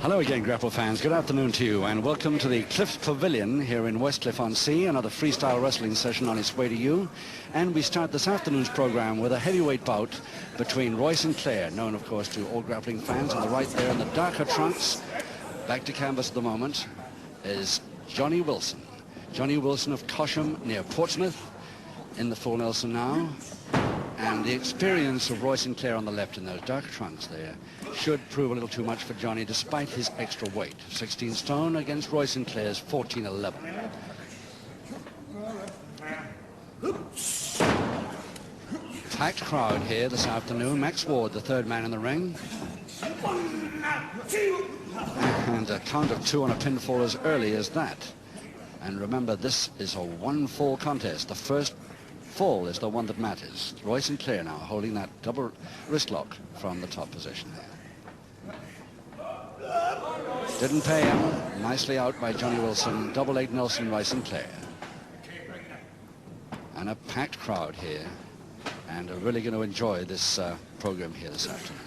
Hello again, grapple fans. Good afternoon to you, and welcome to the Cliffs Pavilion here in Westcliff-on-Sea. Another freestyle wrestling session on its way to you. And we start this afternoon's program with a heavyweight bout between Royce and Clair, known, of course, to all grappling fans. On the right there in the darker trunks, back to canvas at the moment, is Johnny Wilson. Johnny Wilson of Cosham near Portsmouth, in the full Nelson now. And the experience of Royce and Clair on the left in those dark trunks there should prove a little too much for Johnny, despite his extra weight. 16 stone against Royce and Clair's 14-11. Packed crowd here this afternoon. Max Ward, the third man in the ring. And a count of 2 on a pinfall as early as that. And remember, this is a one-fall contest. The first fall is the one that matters. Royce and Clair now holding that double wrist lock from the top position there. Didn't pay him. Nicely out by Johnny Wilson. Double leg Nelson, Royce and Clair. And a packed crowd here. And are really going to enjoy this program here this afternoon.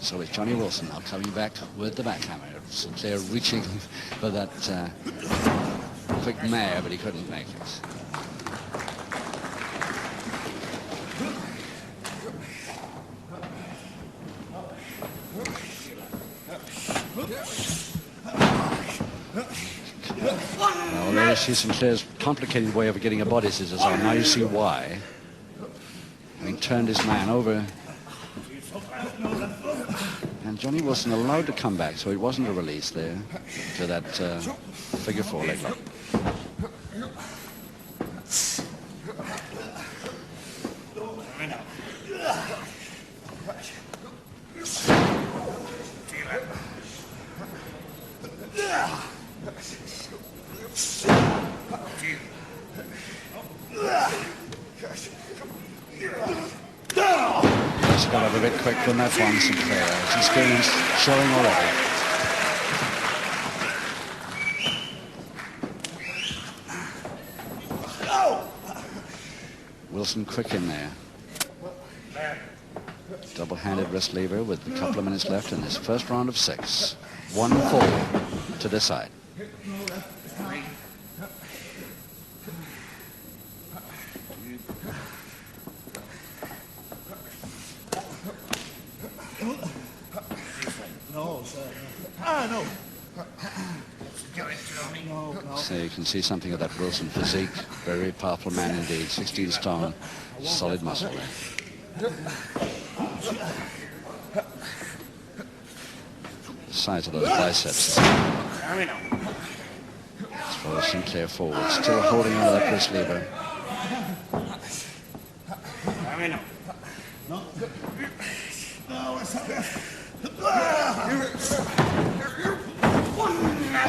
So it's Johnny Wilson now coming back with the backhammer. Clair reaching for that quick mare, but he couldn't make it. Well, there you see Sinclair's complicated way of getting a body scissors on. Now you see why. Having turned his man over. And Johnny Wilson allowed to come back, so it wasn't a release there to that figure 4 leg lock. Got a bit quick from that one, Sinclair. His experience showing already. Wilson quick in there. Double-handed wrist lever with a couple of minutes left in this first round of 6. 1 fall to decide. So you can see something of that Wilson physique. Very powerful man indeed. 16 stone, solid muscle there. The size of those biceps. As far as Sinclair forward, still holding on to that wrist lever.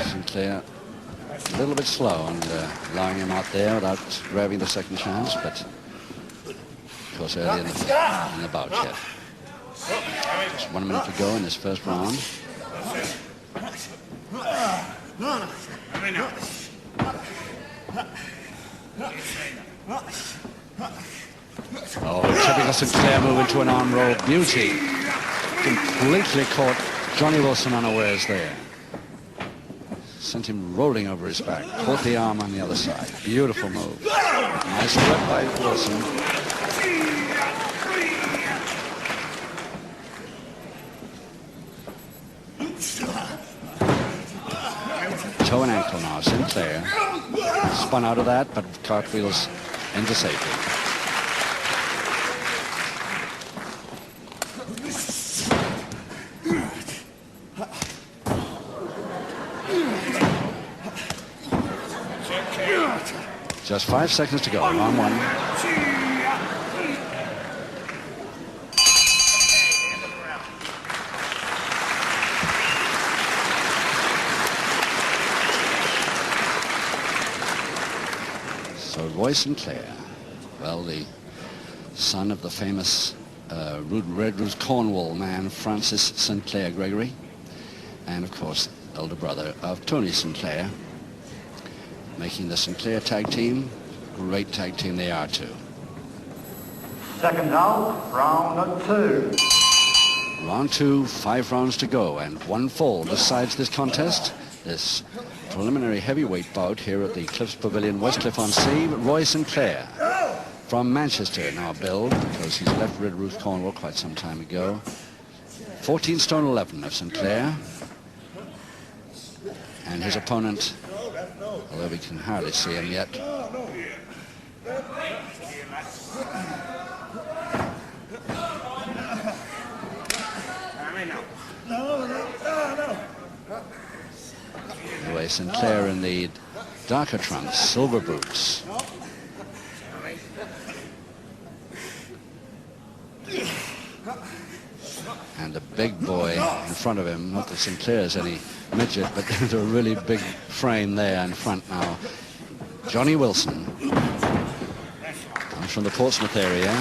Sinclair a little bit slow and allowing him out there without grabbing the second chance, but of course early in the bout yet. Just 1 minute to go in this first round. Oh, typical Sinclair move into an arm roll. Beauty. Completely caught Johnny Wilson unawares there. Sent him rolling over his back. Caught the arm on the other side. Beautiful move. Nice grip by Wilson. Toe and ankle now. Sinclair spun out of that, but cartwheels into safety. Just 5 seconds to go. Round 1. So Roy Sinclair, well, the son of the famous Red Roost Cornwall man Francis Sinclair Gregory, and of course elder brother of Tony Sinclair, making the Sinclair tag team. Great tag team they are too. Second out, round 2. Round 2, 5 rounds to go, and one fall decides this contest. This preliminary heavyweight bout here at the Cliffs Pavilion, Westcliff-on-Sea. Roy Sinclair from Manchester now billed, because he's left Red Roost Cornwall quite some time ago. 14 stone 11 of Sinclair. And his opponent, although we can hardly see him yet, Roy Sinclair in the darker trunks, silver boots. And the big boy in front of him, not that Sinclair's any midget, but there's a really big frame there in front now. Johnny Wilson comes from the Portsmouth area.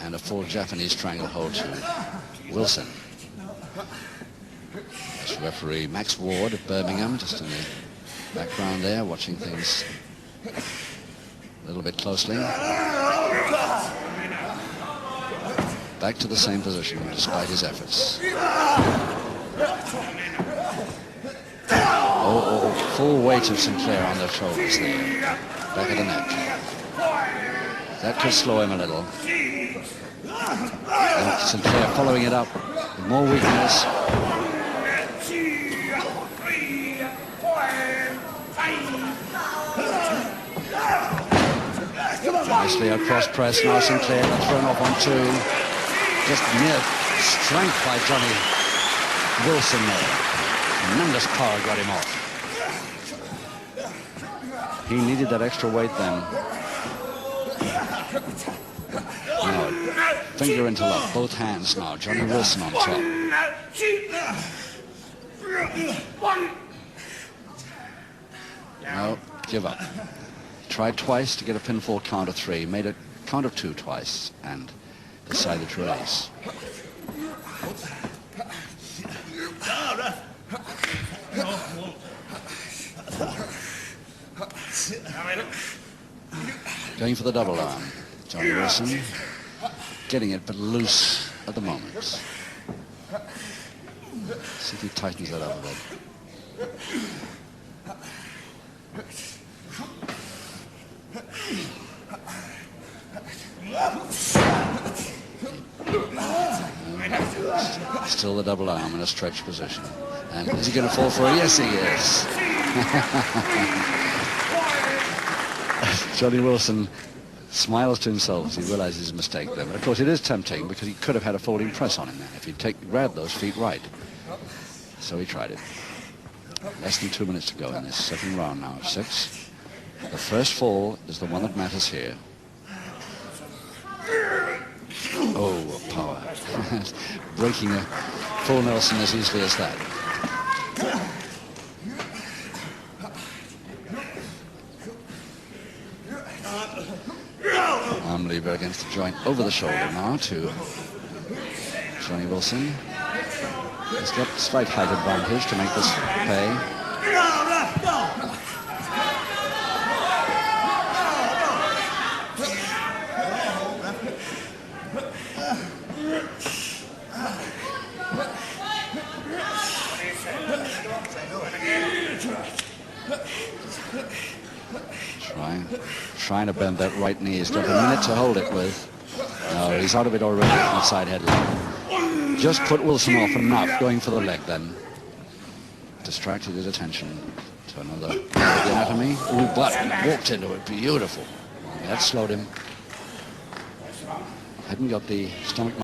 And a full Japanese triangle hold to Wilson. This referee Max Ward of Birmingham, just in the background there, watching things a little bit closely. Back to the same position despite his efforts. Oh, full weight of Sinclair on their shoulders there. Back of the neck. That could slow him a little. And Sinclair following it up with more weakness. Nicely a cross press now. Sinclair thrown off on 2. Just mere strength by Johnny Wilson there. Tremendous power got him off. He needed that extra weight then. Now, finger into lock, both hands now. Johnny Wilson on top. No, give up. Tried twice to get a pinfall count of 3, made a count of 2 twice, and decided to release. Going for the double arm. Johnny Wilson getting it, but loose at the moment. See if he tightens that up a bit. Still the double arm in a stretch position. And is he going to fall for it? Yes, he is. Johnny Wilson smiles to himself as he realizes his mistake there. But of course it is tempting, because he could have had a folding press on him then if he'd grabbed those feet right. So he tried it. Less than 2 minutes to go in this second round now of 6. The first fall is the one that matters here. Oh, power. Breaking a full Nelson as easily as that. Arm lever against the joint over the shoulder now to Johnny Wilson. He's got a slight height advantage to make this pay. Trying to bend that right knee. He's got a minute to hold it with. No, he's out of it already on the side headlock. Just put Wilson off enough, going for the leg then. Distracted his attention to another part of the anatomy. Ooh, but walked into it. Beautiful. That slowed him. Hadn't got the stomach